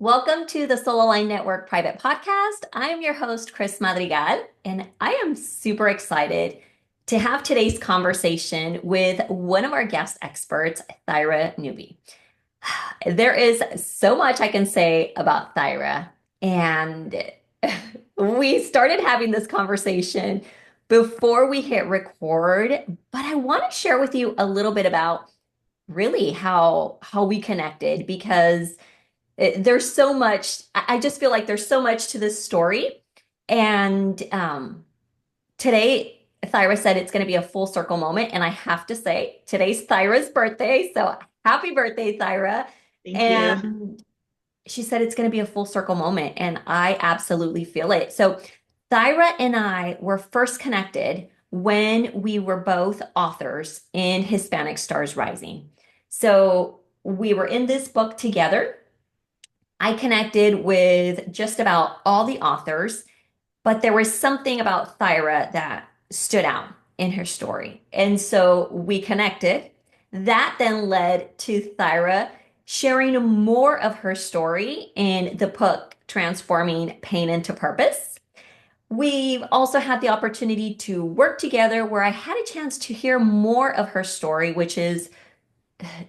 Welcome to the Soul Aligned Network private podcast. I'm your host, Criss Madrigal, and I am super excited to have today's conversation with one of our guest experts, Thyra Newby. There is so much I can say about Thyra, and we started having this conversation before we hit record, but I want to share with you a little bit about really how we connected because there's so much. I just feel like there's so much to this story. And today, Thyra said it's going to be a full circle moment. And I have to say, today's Thyra's birthday. So happy birthday, Thyra. Thank you. And she said it's going to be a full circle moment. And I absolutely feel it. So Thyra and I were first connected when we were both authors in Hispanic Stars Rising. So we were in this book together. I connected with just about all the authors, but there was something about Thyra that stood out in her story. And so we connected. That then led to Thyra sharing more of her story in the book, Transforming Pain into Purpose. We've also had the opportunity to work together where I had a chance to hear more of her story, which is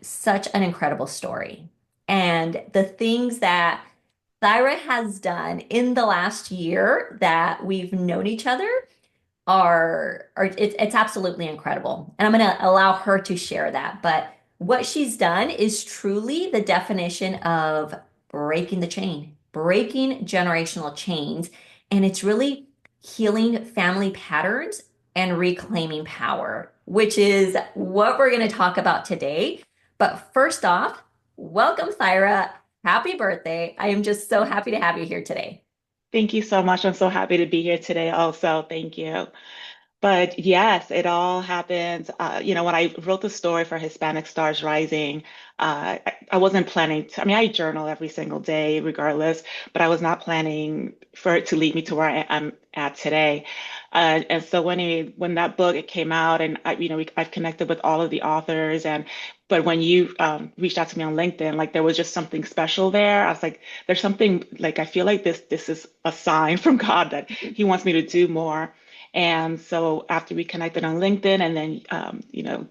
such an incredible story. And the things that Thyra has done in the last year that we've known each other are it's absolutely incredible. And I'm going to allow her to share that. But what she's done is truly the definition of breaking the chain, breaking generational chains. And it's really healing family patterns and reclaiming power, which is what we're going to talk about today. But first off, welcome, Thyra. Happy birthday. I am just so happy to have you here today. Thank you so much. I'm so happy to be here today also. Thank you. But yes, it all happened. When I wrote the story for Hispanic Stars Rising, I wasn't planning to, I mean, I journal every single day regardless, but I was not planning for it to lead me to where I'm at today. And so when that book it came out, and I've connected with all of the authors, but when you reached out to me on LinkedIn, like there was just something special there. I was like, there's something like I feel like this is a sign from God that He wants me to do more. And so after we connected on LinkedIn, and then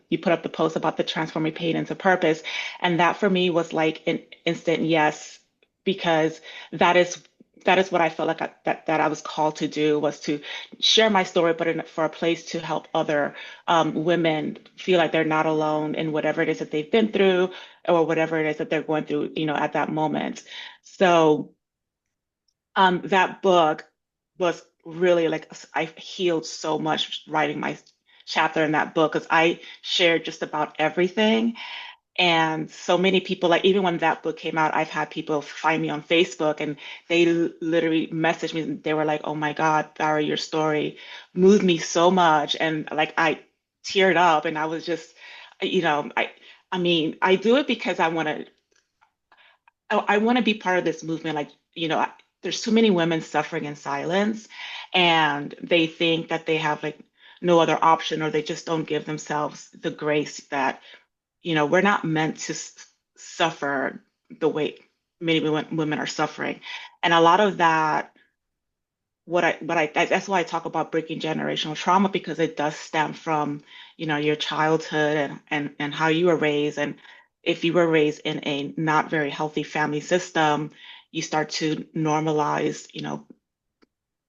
you put up the post about the transforming pain into purpose, and that for me was like an instant yes, because that is that is what I felt like that I was called to do, was to share my story, but for a place to help other women feel like they're not alone in whatever it is that they've been through, or whatever it is that they're going through, at that moment. So that book was really like I healed so much writing my chapter in that book, because I shared just about everything. And so many people, like even when that book came out, I've had people find me on Facebook, and they literally messaged me. They were like, "Oh my God, Thyra, your story moved me so much," and like I teared up, and I was just, you know, I. I mean, I do it because I want to be part of this movement. Like, there's too many women suffering in silence, and they think that they have like no other option, or they just don't give themselves the grace that, we're not meant to suffer the way many women are suffering. And a lot of that, that's why I talk about breaking generational trauma, because it does stem from, your childhood, and how you were raised. And if you were raised in a not very healthy family system, you start to normalize,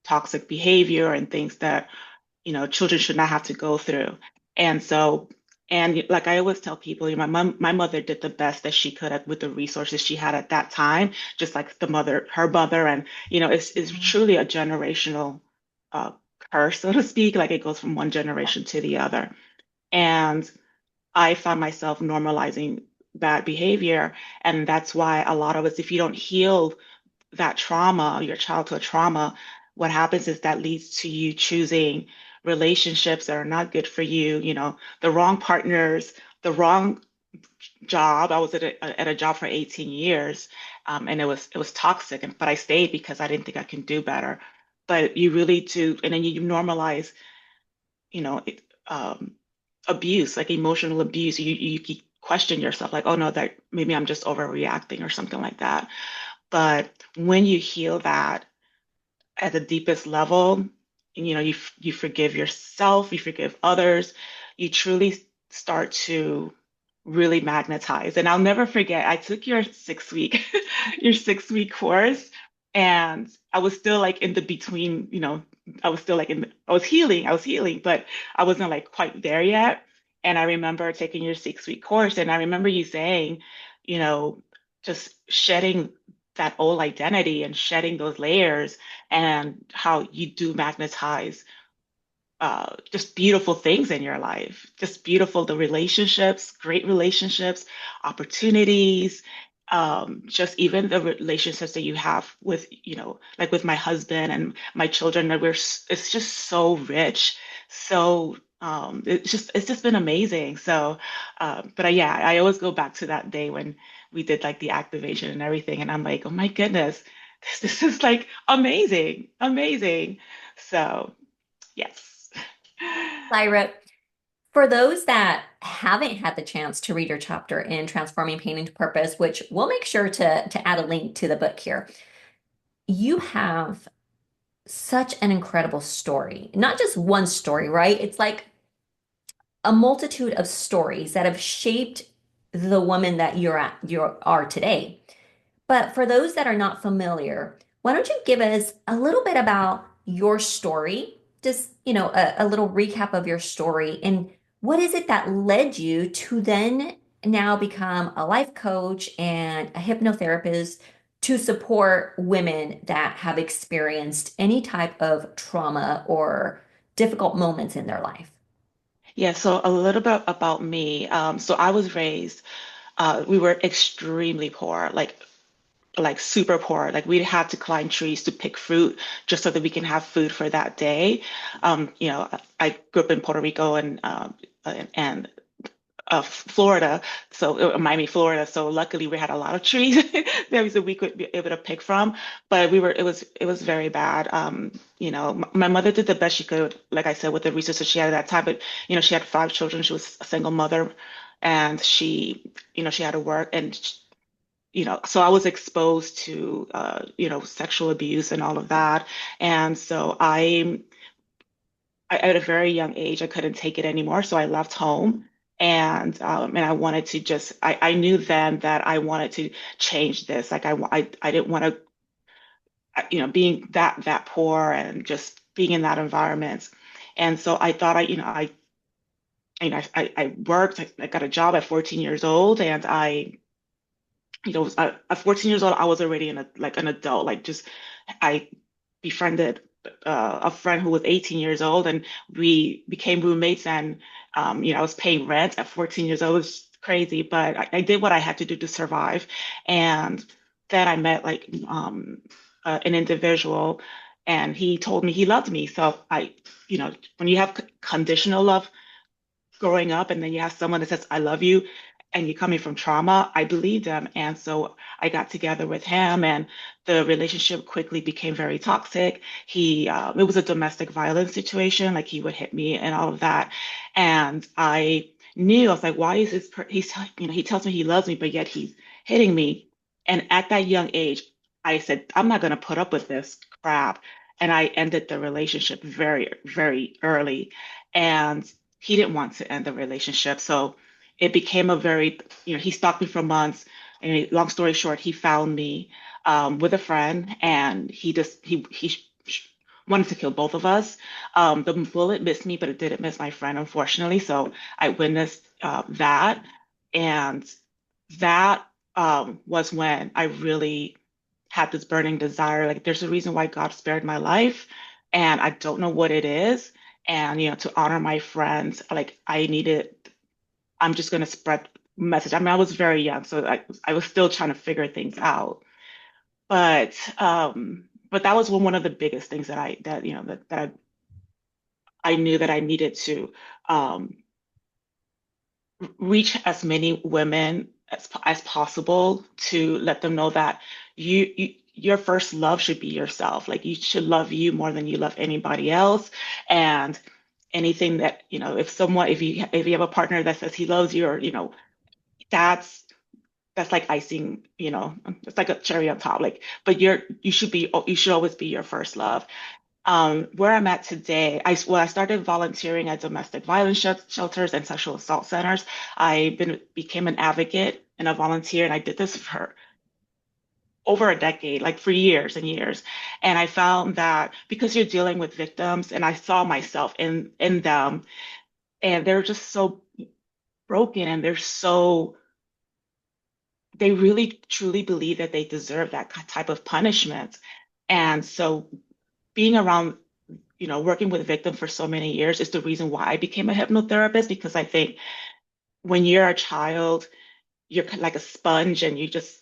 toxic behavior and things that, children should not have to go through. And so, and like I always tell people, my mother did the best that she could with the resources she had at that time, just like her mother. And, it's truly a generational uh, curse, so to speak. Like it goes from one generation to the other. And I found myself normalizing bad behavior. And that's why a lot of us, if you don't heal that trauma, your childhood trauma, what happens is that leads to you choosing relationships that are not good for you, the wrong partners, the wrong job. I was at a job for 18 years, and it was toxic, but I stayed because I didn't think I can do better. But you really do, and then you normalize, um, abuse, like emotional abuse. You question yourself, like, oh no, that maybe I'm just overreacting or something like that. But when you heal that at the deepest level, you forgive yourself, you forgive others, you truly start to really magnetize. And I'll never forget, I took your 6 week your 6 week course, and I was still like in the between, I was still like I was healing, but I wasn't like quite there yet. And I remember taking your 6 week course, and I remember you saying, you know, just shedding that old identity and shedding those layers, and how you do magnetize just beautiful things in your life, just beautiful, the relationships, great relationships, opportunities, just even the relationships that you have with, like with my husband and my children, that it's just so rich. So it's just been amazing. So, yeah, I always go back to that day when we did like the activation and everything, and I'm like, oh my goodness, this is like amazing, amazing. So, yes. Lyra, for those that haven't had the chance to read your chapter in Transforming Pain into Purpose, which we'll make sure to add a link to the book here, you have such an incredible story. Not just one story, right? It's like a multitude of stories that have shaped the woman that you are today. But for those that are not familiar, why don't you give us a little bit about your story? Just, a little recap of your story and what is it that led you to then now become a life coach and a hypnotherapist to support women that have experienced any type of trauma or difficult moments in their life? Yeah, so a little bit about me. So I was raised, we were extremely poor, like super poor. Like we had to climb trees to pick fruit just so that we can have food for that day. I grew up in Puerto Rico and Florida, so Miami, Florida. So luckily we had a lot of trees that we could be able to pick from. But it was very bad. My mother did the best she could, like I said, with the resources she had at that time. But she had 5 children. She was a single mother, and she had to work, and so I was exposed to sexual abuse and all of that. And so at a very young age, I couldn't take it anymore. So I left home, and I wanted to I knew then that I wanted to change this. Like I didn't want to, being that poor and just being in that environment. And so I thought I worked, I got a job at 14 years old, and at 14 years old, I was already like an adult. Like just I befriended a friend who was 18 years old, and we became roommates. And I was paying rent at 14 years old. It was crazy, but I did what I had to do to survive. And then I met like an individual, and he told me he loved me. So when you have conditional love growing up, and then you have someone that says, I love you, and you're coming from trauma, I believed them. And so I got together with him, and the relationship quickly became very toxic. It was a domestic violence situation, like he would hit me and all of that. And I was like, why is he tells me he loves me, but yet he's hitting me. And at that young age, I said, I'm not going to put up with this crap. And I ended the relationship very, very early. And he didn't want to end the relationship. So it became he stalked me for months. And long story short, he found me with a friend, and he wanted to kill both of us. The bullet missed me, but it didn't miss my friend, unfortunately. So I witnessed that. And that was when I really had this burning desire. Like, there's a reason why God spared my life, and I don't know what it is. And to honor my friends, like I'm just going to spread message. I mean, I was very young, so I was still trying to figure things out. But that was one of the biggest things that I knew that I needed to um, reach as many women as possible, to let them know that your first love should be yourself. Like, you should love you more than you love anybody else. And anything that, if you have a partner that says he loves you, or that's that's like icing, it's like a cherry on top. Like, but you should always be your first love. Where I'm at today, I started volunteering at domestic violence shelters and sexual assault centers. Became an advocate and a volunteer, and I did this for over a decade, like for years and years. And I found that because you're dealing with victims, and I saw myself in them, and they're just so broken, and they really truly believe that they deserve that type of punishment. And so being around, working with victims for so many years is the reason why I became a hypnotherapist, because I think when you're a child, you're like a sponge, and you just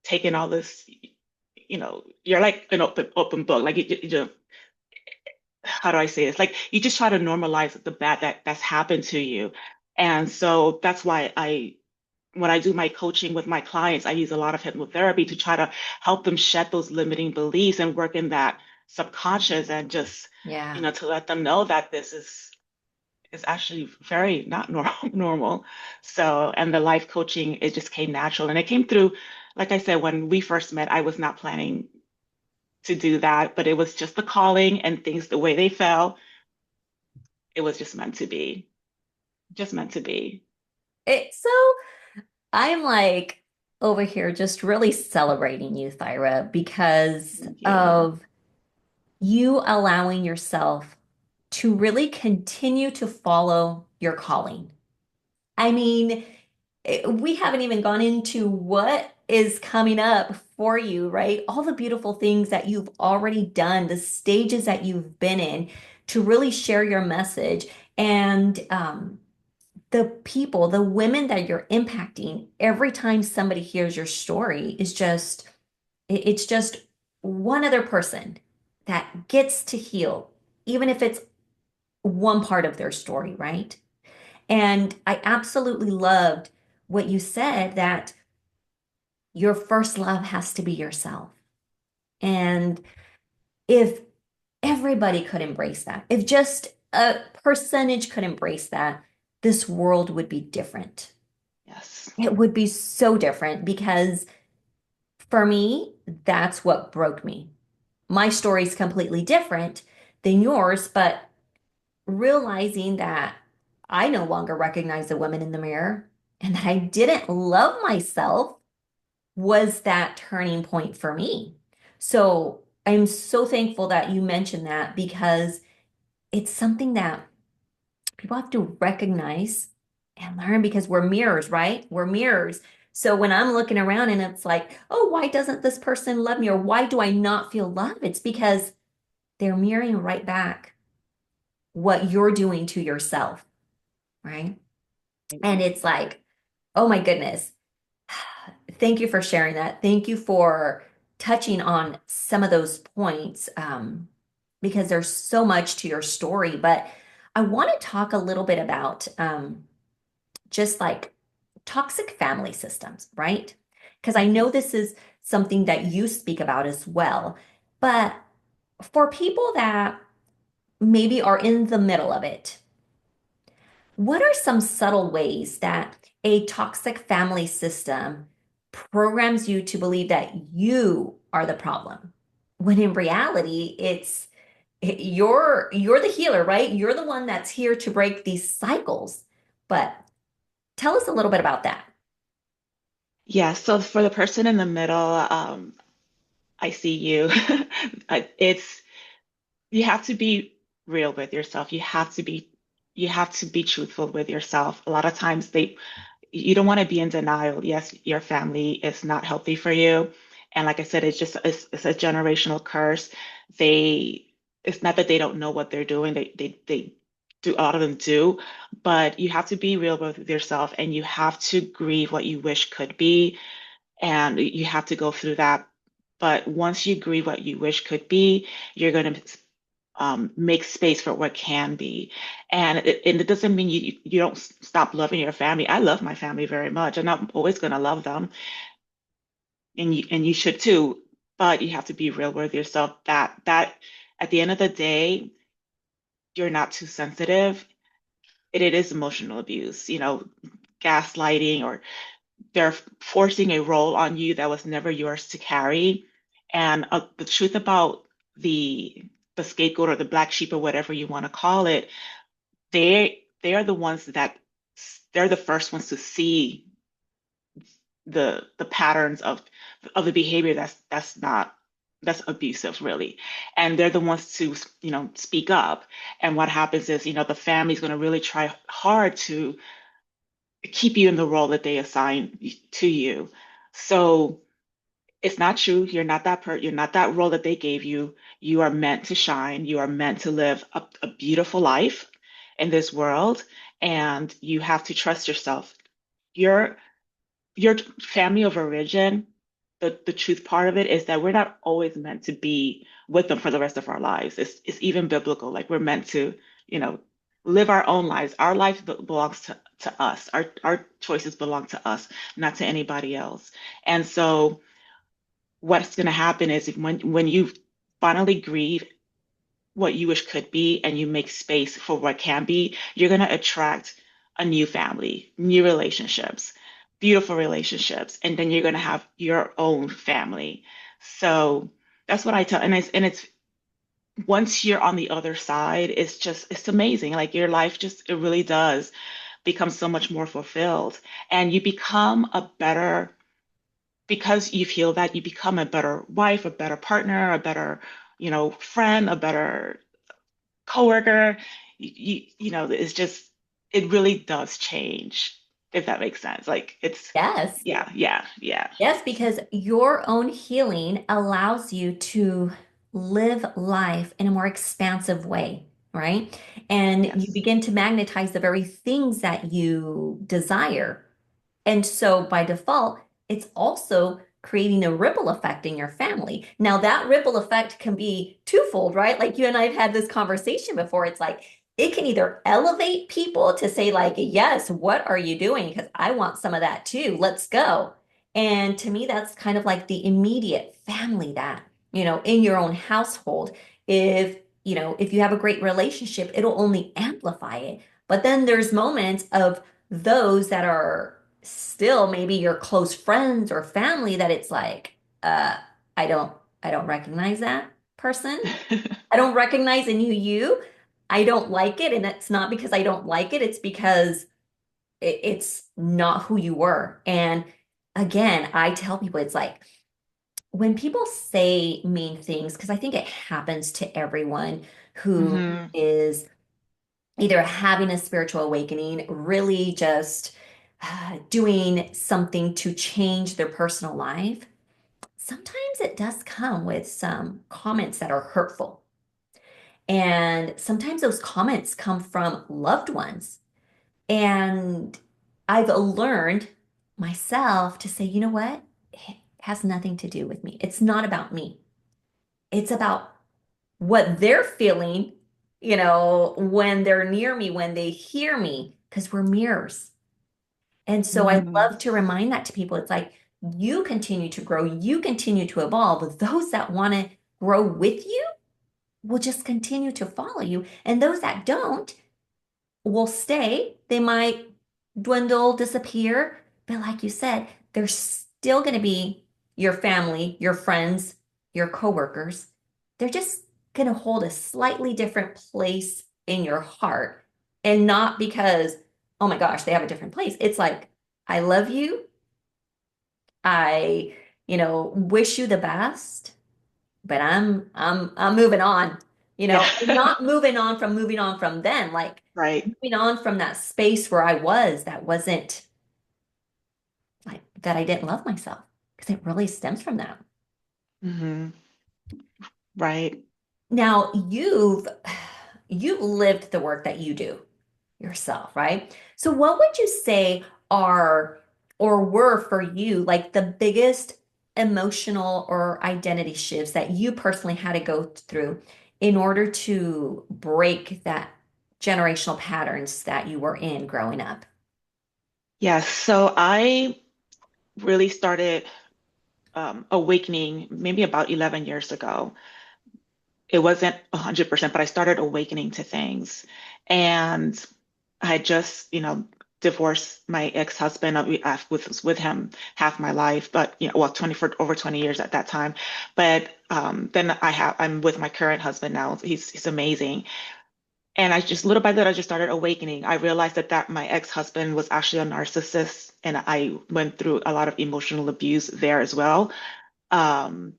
take in all this, you're like an open book. Like how do I say this? Like you just try to normalize the bad that's happened to you. And so that's why when I do my coaching with my clients, I use a lot of hypnotherapy to try to help them shed those limiting beliefs and work in that subconscious, and just, Yeah. to let them know that this is actually very not normal. So, and the life coaching, it just came natural. And it came through, like I said, when we first met, I was not planning to do that, but it was just the calling, and things the way they fell. It was just meant to be, just meant to be. So I'm like over here just really celebrating you, Thyra, because Thank you. of you allowing yourself to really continue to follow your calling. I mean, we haven't even gone into what is coming up for you, right? All the beautiful things that you've already done, the stages that you've been in to really share your message. And the people, the women that you're impacting, every time somebody hears your story is just, it's just one other person that gets to heal, even if it's one part of their story, right? And I absolutely loved what you said that your first love has to be yourself. And if everybody could embrace that, if just a percentage could embrace that, this world would be different. Yes. It would be so different because for me, that's what broke me. My story is completely different than yours, but realizing that I no longer recognize the woman in the mirror and that I didn't love myself was that turning point for me. So I'm so thankful that you mentioned that because it's something that people have to recognize and learn because we're mirrors, right? We're mirrors. So when I'm looking around and it's like, oh, why doesn't this person love me? Or why do I not feel love? It's because they're mirroring right back what you're doing to yourself, right? And it's like, oh my goodness. Thank you for sharing that. Thank you for touching on some of those points because there's so much to your story. But I want to talk a little bit about just like toxic family systems, right? Because I know this is something that you speak about as well. But for people that maybe are in the middle of it, what are some subtle ways that a toxic family system programs you to believe that you are the problem? When in reality, you're the healer, right? You're the one that's here to break these cycles. But tell us a little bit about that. Yeah, so for the person in the middle, I see you. It's you have to be real with yourself. You have to be truthful with yourself. A lot of times you don't want to be in denial. Yes, your family is not healthy for you. And like I said, it's a generational curse. They it's not that they don't know what they're doing. They do, a lot of them do, but you have to be real with yourself, and you have to grieve what you wish could be, and you have to go through that. But once you grieve what you wish could be, you're going to make space for what can be. And it doesn't mean you don't stop loving your family. I love my family very much, and I'm always going to love them, and you should too. But you have to be real with yourself that at the end of the day, you're not too sensitive. It is emotional abuse, gaslighting or they're forcing a role on you that was never yours to carry. And the truth about the the scapegoat or the black sheep or whatever you want to call it, they are the ones that they're the first ones to see the patterns of the behavior that's not that's abusive really, and they're the ones to speak up. And what happens is the family's going to really try hard to keep you in the role that they assign to you. So it's not true. You're not that role that they gave you. You are meant to shine. You are meant to live a beautiful life in this world, and you have to trust yourself. Your your family of origin, the truth part of it is that we're not always meant to be with them for the rest of our lives. It's even biblical. Like we're meant to, you know, live our own lives. Our life belongs to us. Our choices belong to us, not to anybody else. And so what's going to happen is when you finally grieve what you wish could be and you make space for what can be, you're going to attract a new family, new relationships, beautiful relationships, and then you're going to have your own family. So that's what I tell, and it's once you're on the other side, it's amazing. Like your life just it really does become so much more fulfilled, and you become a better because you feel that you become a better wife, a better partner, a better friend, a better coworker. It's just it really does change, if that makes sense. Like it's Yes. yeah, yeah, yeah. Yes, because your own healing allows you to live life in a more expansive way, right? And you Yes. begin to magnetize the very things that you desire. And so by default, it's also creating a ripple effect in your family. Now, that ripple effect can be twofold, right? Like you and I have had this conversation before. It's like it can either elevate people to say, like, yes, what are you doing? Because I want some of that too. Let's go. And to me, that's kind of like the immediate family that, in your own household. If you have a great relationship, it'll only amplify it. But then there's moments of those that are still maybe your close friends or family that it's like, uh, I don't, I don't recognize that person. I don't recognize a new you. I don't like it. And it's not because I don't like it. It's because it's not who you were. And again, I tell people it's like when people say mean things, because I think it happens to everyone who Hmm. is either having a spiritual awakening, really just doing something to change their personal life. Sometimes it does come with some comments that are hurtful. And sometimes those comments come from loved ones. And I've learned myself to say, you know what? It has nothing to do with me. It's not about me. It's about what they're feeling, when they're near me, when they hear me, because we're mirrors. And so I Hmm. love to remind that to people. It's like you continue to grow, you continue to evolve. Those that want to grow with you will just continue to follow you. And those that don't, will stay. They might dwindle, disappear. But like you said, they're still going to be your family, your friends, your coworkers. They're just going to hold a slightly different place in your heart. And not because, oh my gosh, they have a different place. It's like, I love you. I, wish you the best, but I'm moving on. Yeah. Not moving on from them, like Right. moving on from that space where I was that wasn't like that I didn't love myself because it really stems from that. Hmm. Right. Now you've lived the work that you do yourself, right? So what would you say are or were for you like the biggest emotional or identity shifts that you personally had to go through in order to break that generational patterns that you were in growing up? Yes. So I really started awakening maybe about 11 years ago. It wasn't 100%, but I started awakening to things. And I just, divorced my ex-husband. Was with him half my life, but well, 20 for over 20 years at that time. But then I'm with my current husband now. He's amazing. And I just little by little, I just started awakening. I realized that my ex-husband was actually a narcissist, and I went through a lot of emotional abuse there as well. Um,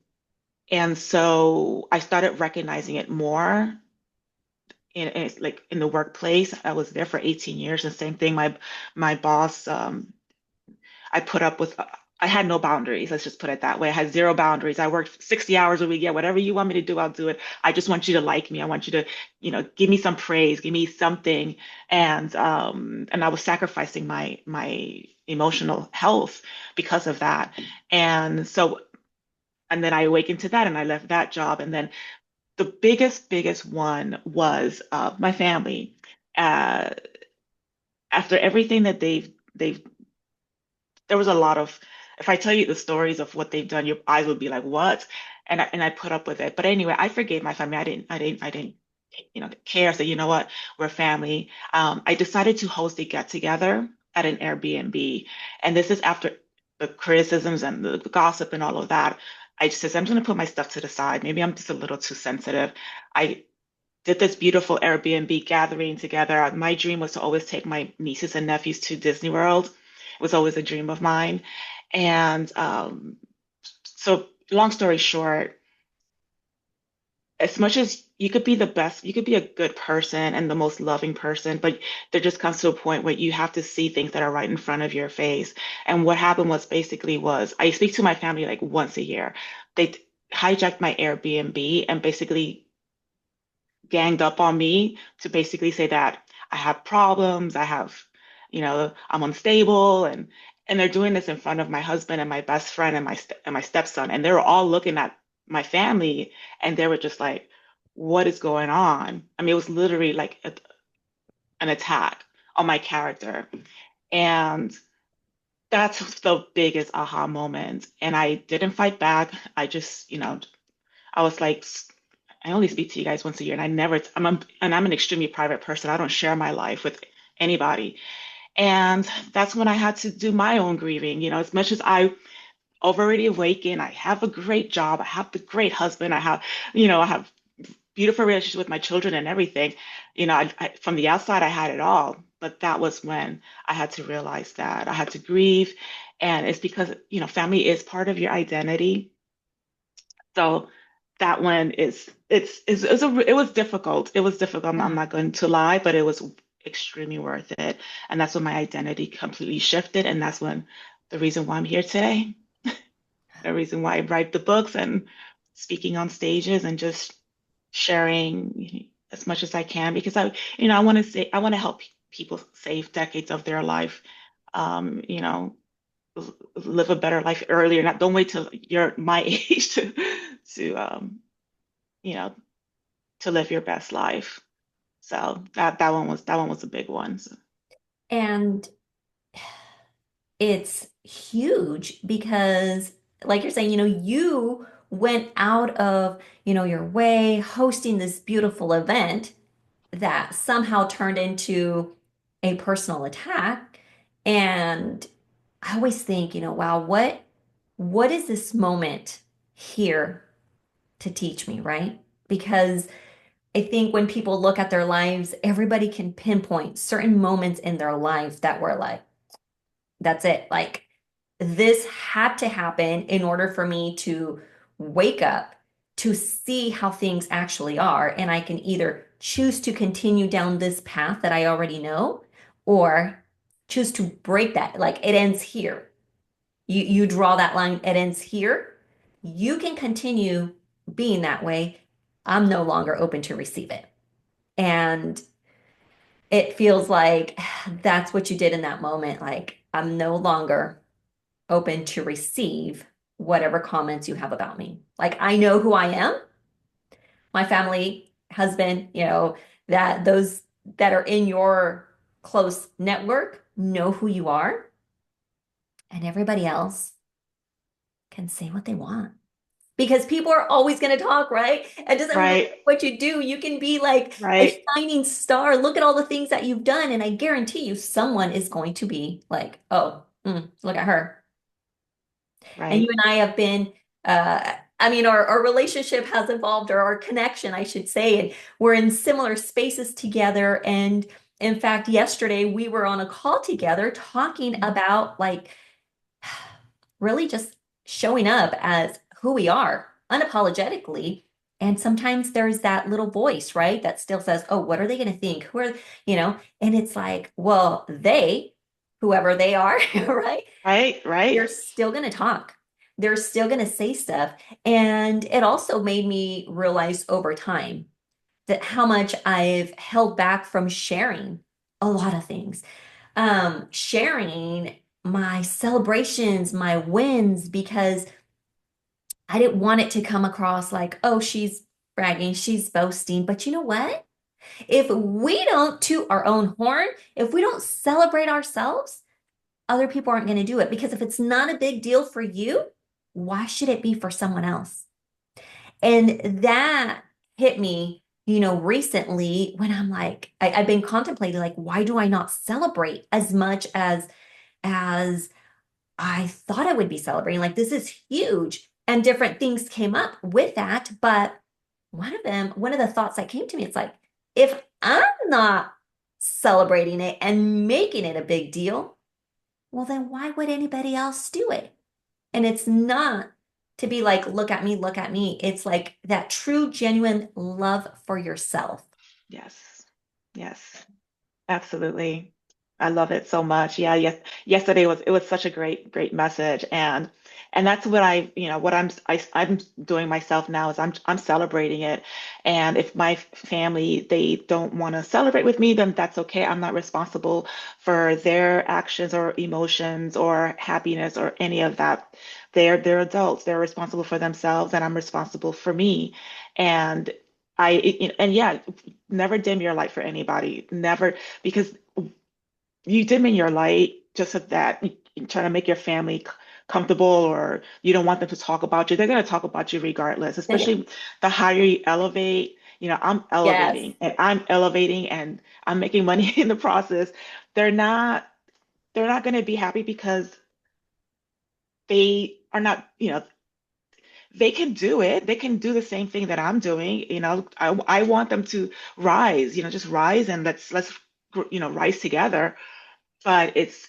and so I started recognizing it more like in the workplace. I was there for 18 years, and same thing. My boss, I put up with. I had no boundaries. Let's just put it that way. I had zero boundaries. I worked 60 hours a week. Yeah, whatever you want me to do, I'll do it. I just want you to like me. I want you to, give me some praise, give me something. And I was sacrificing my emotional health because of that. And so, and then I awakened to that, and I left that job. And then the biggest one was my family. Uh, After everything that they've there was a lot of, if I tell you the stories of what they've done, your eyes would be like, what? And I put up with it. But anyway, I forgave my family. I didn't care. So you know what? We're family. I decided to host a get together at an Airbnb. And this is after the criticisms and the gossip and all of that. I just said, I'm just gonna put my stuff to the side. Maybe I'm just a little too sensitive. I did this beautiful Airbnb gathering together. My dream was to always take my nieces and nephews to Disney World. It was always a dream of mine. And so, long story short, as much as you could be the best, you could be a good person and the most loving person, but there just comes to a point where you have to see things that are right in front of your face. And what happened was basically was I speak to my family like once a year. They hijacked my Airbnb and basically ganged up on me to basically say that I have problems, I'm unstable, and they're doing this in front of my husband and my best friend and my stepson, and they were all looking at my family, and they were just like, "What is going on?" I mean, it was literally like an attack on my character, and that's the biggest aha moment. And I didn't fight back. I just, I was like, I only speak to you guys once a year, and I'm an extremely private person. I don't share my life with anybody. And that's when I had to do my own grieving. As much as I already awakened, I have a great job, I have the great husband, I have beautiful relationships with my children and everything. From the outside, I had it all, but that was when I had to realize that I had to grieve, and it's because family is part of your identity. So that one it was difficult. It was difficult. I'm Yeah. not going to lie, but it was extremely worth it. And that's when my identity completely shifted. And that's when the reason why I'm here today, the reason why I write the books and speaking on stages and just sharing as much as I can, because I want to help people save decades of their life. Um, you know, Live a better life earlier. Not don't wait till you're my age to you know to live your best life. So that one was a big one. So, And it's huge because, like you're saying, you went out of, your way hosting this beautiful event that somehow turned into a personal attack. And I always think, wow, what is this moment here to teach me, right? Because I think when people look at their lives, everybody can pinpoint certain moments in their life that were like, that's it. Like, this had to happen in order for me to wake up to see how things actually are. And I can either choose to continue down this path that I already know or choose to break that. Like, it ends here. You draw that line, it ends here. You can continue being that way. I'm no longer open to receive it. And it feels like that's what you did in that moment. Like, I'm no longer open to receive whatever comments you have about me. Like, I know who I am, my family, husband, that those that are in your close network know who you are, and everybody else can say what they want. because people are always going to talk, right? It doesn't matter Right, what you do. You can be like a right, shining star. Look at all the things that you've done. And I guarantee you, someone is going to be like, oh, look at her. And you right. and I have been, I mean, our relationship has evolved, or our connection, I should say, and we're in similar spaces together. And in fact, yesterday we were on a call together talking Mhm. about like really just showing up as who we are unapologetically. And sometimes there's that little voice, right, that still says, oh, what are they going to think? Who are, and it's like, well, whoever they are, right? Right, They're right. still going to talk. They're still going to say stuff. And it also made me realize over time that how much I've held back from sharing a lot of things. Sharing my celebrations, my wins, because I didn't want it to come across like, oh, she's bragging, she's boasting. But you know what? If we don't toot our own horn, if we don't celebrate ourselves, other people aren't going to do it. Because if it's not a big deal for you, why should it be for someone else? And that hit me, recently when I'm like, I've been contemplating, like, why do I not celebrate as much as I thought I would be celebrating? Like, this is huge. And different things came up with that. But one of the thoughts that came to me, it's like, if I'm not celebrating it and making it a big deal, well, then why would anybody else do it? And it's not to be like, look at me, look at me. It's like that true, genuine love for yourself. Yes, yes. Absolutely. I love it so much. Yeah, yes. Yesterday was it was such a great message. And that's what I'm doing myself now is I'm celebrating it. And if my family they don't want to celebrate with me, then that's okay. I'm not responsible for their actions or emotions or happiness or any of that. They're adults. They're responsible for themselves, and I'm responsible for me. And and yeah, never dim your light for anybody. Never, because you dim in your light just so that you're trying to make your family comfortable, or you don't want them to talk about you. They're going to talk about you regardless, especially the higher you elevate. I'm Yes. elevating and I'm making money in the process. They're not they're not going to be happy because they are not, they can do it. They can do the same thing that I'm doing. I want them to rise, just rise, and let's rise together. But it's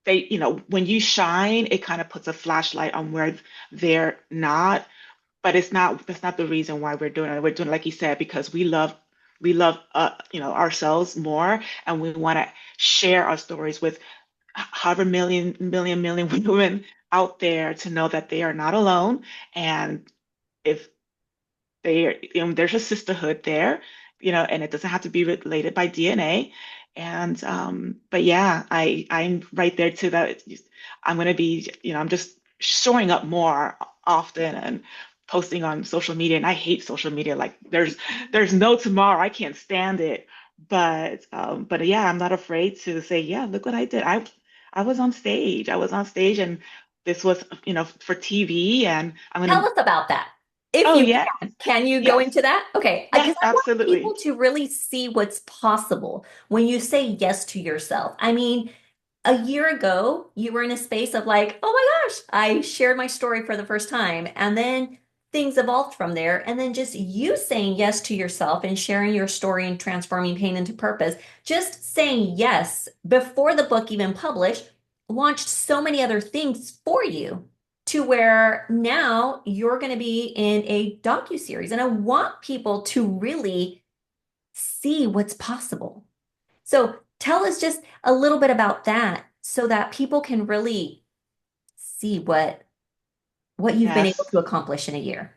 they, when you shine, it kind of puts a flashlight on where they're not. But that's not the reason why we're doing it. We're doing it, like you said, because we love ourselves more, and we want to share our stories with however million women out there to know that they are not alone. And if there's a sisterhood there, and it doesn't have to be related by DNA. And but yeah, I'm right there too. That I'm gonna be, I'm just showing up more often and posting on social media. And I hate social media. Like there's no tomorrow. I can't stand it. But yeah, I'm not afraid to say, yeah, look what I did. I was on stage. I was on stage, and this was, for TV, and I'm Tell gonna. us about that. If Oh you yeah. can. Can you go Yes, into that? Okay. yes, Because I want people absolutely. to really see what's possible when you say yes to yourself. I mean, a year ago, you were in a space of like, oh my gosh, I shared my story for the first time. And then things evolved from there. And then just you saying yes to yourself and sharing your story and transforming pain into purpose, just saying yes before the book even published, launched so many other things for you to where now you're going to be in a docuseries. And I want people to really see what's possible. So tell us just a little bit about that so that people can really see what you've been able Yes, to accomplish in a year.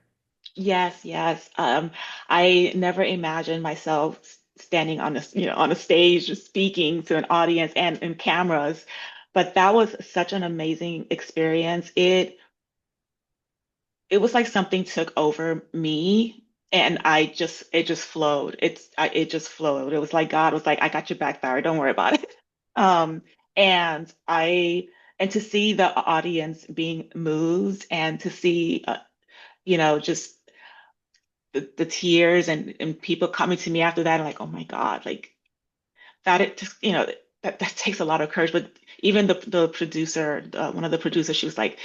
yes, yes. I never imagined myself standing on a stage speaking to an audience and cameras, but that was such an amazing experience. It was like something took over me, and it just flowed. It just flowed. It was like God was like, I got your back, Thyra. Don't worry about it. Um, and I and to see the audience being moved and to see, just the tears and people coming to me after that, like, oh my God, like that it just, that takes a lot of courage. But even the producer, one of the producers, she was like,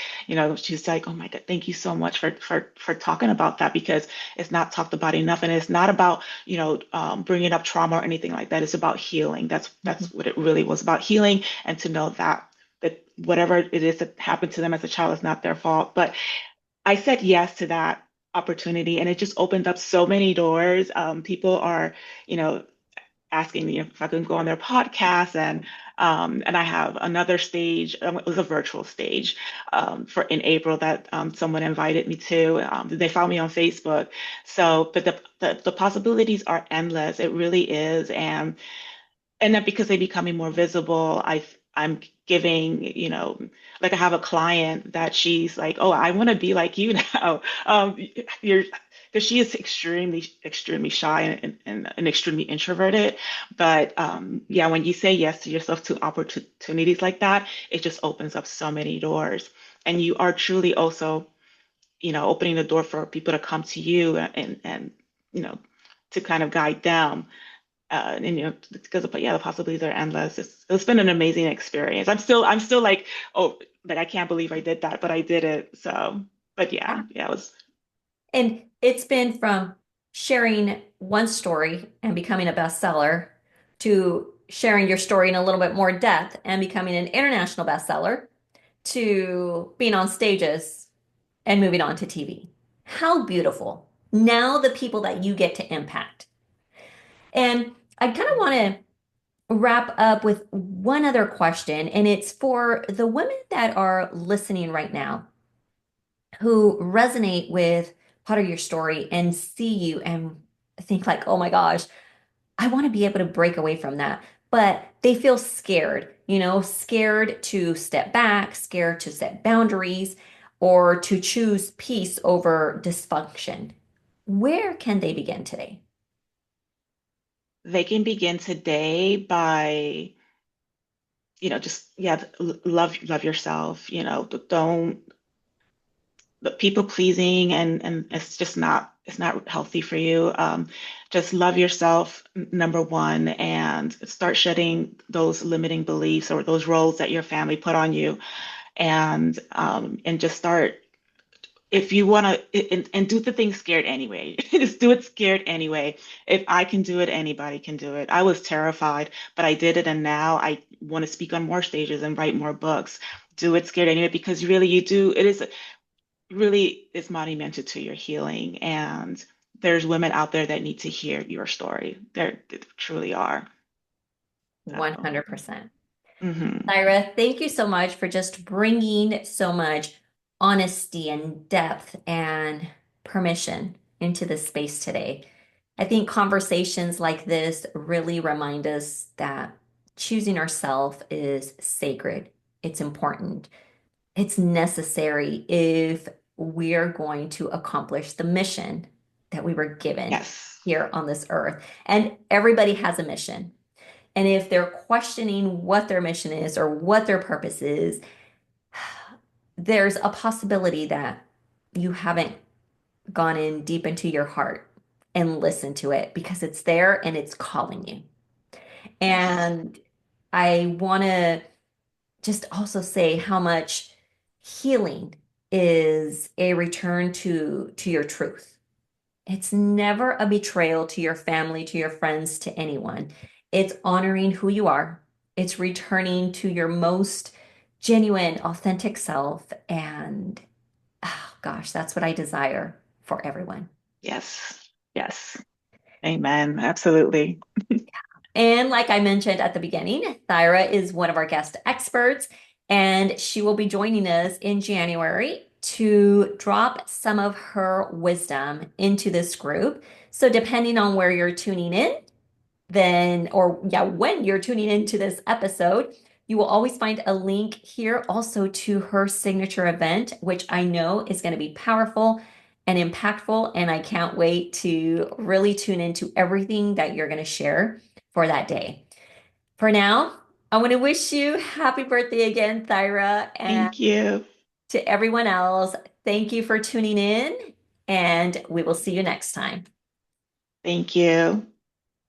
she's like, oh my God, thank you so much for talking about that because it's not talked about enough, and it's not about bringing up trauma or anything like that. It's about healing. That's what it really was about, healing, and to know that whatever it is that happened to them as a child is not their fault. But I said yes to that opportunity, and it just opened up so many doors. People are, you know, asking me if I can go on their podcast, and I have another stage. It was a virtual stage for in April that someone invited me to. They found me on Facebook, so but the possibilities are endless. It really is, and then because they're becoming more visible, I'm giving, like I have a client that she's like, oh, I want to be like you now. You're because she is extremely shy and extremely introverted. But yeah, when you say yes to yourself to opportunities like that, it just opens up so many doors. And you are truly also, opening the door for people to come to you and you know, to kind of guide them and because yeah, the possibilities are endless. It's been an amazing experience. I'm still like, oh, like I can't believe I did that, but I did it. So, but yeah, it was. And it's been from sharing one story and becoming a bestseller to sharing your story in a little bit more depth and becoming an international bestseller to being on stages and moving on to TV. How beautiful. Now the people that you get to impact. And I kind of want to wrap up with one other question, and it's for the women that are listening right now who resonate with part of your story and see you and think like, oh my gosh, I want to be able to break away from that. But they feel scared, scared to step back, scared to set boundaries, or to choose peace over dysfunction. Where can they begin today? They can begin today by, just yeah, love yourself. Don't the people pleasing and it's not healthy for you. Just love yourself, number one, and start shedding those limiting beliefs or those roles that your family put on you, and just start if you want to and do the thing scared anyway. Just do it scared anyway. If I can do it, anybody can do it. I was terrified, but I did it, and now I want to speak on more stages and write more books. Do it scared anyway because really you do. It is really is monumental to your healing. And there's women out there that need to hear your story. They truly are. So, 100%. mhm. Thyra, thank you so much for just bringing so much honesty and depth and permission into this space today. I think conversations like this really remind us that choosing ourselves is sacred. It's important. It's necessary if we're going to accomplish the mission that we were given Yes, here on this earth. And everybody has a mission. And if they're questioning what their mission is or what their purpose is, there's a possibility that you haven't gone in deep into your heart and listened to it because it's there and it's calling you. yes, And I want to just also say how much healing is a return to your truth. It's never a betrayal to your family, to your friends, to anyone. It's honoring who you are. It's returning to your most genuine, authentic self. And oh, gosh, that's what I desire for everyone. yes, yes. Amen. Absolutely. And like I mentioned at the beginning, Thyra is one of our guest experts, and she will be joining us in January to drop some of her wisdom into this group. So, depending on where you're tuning in, then, or yeah, when you're tuning into this episode, you will always find a link here also to her signature event, which I know is going to be powerful and impactful. And I can't wait to really tune into everything that you're going to share for that day. For now, I want to wish you happy birthday again, Thyra, and Thank you. to everyone else, thank you for tuning in, and we will see you next time. Thank you.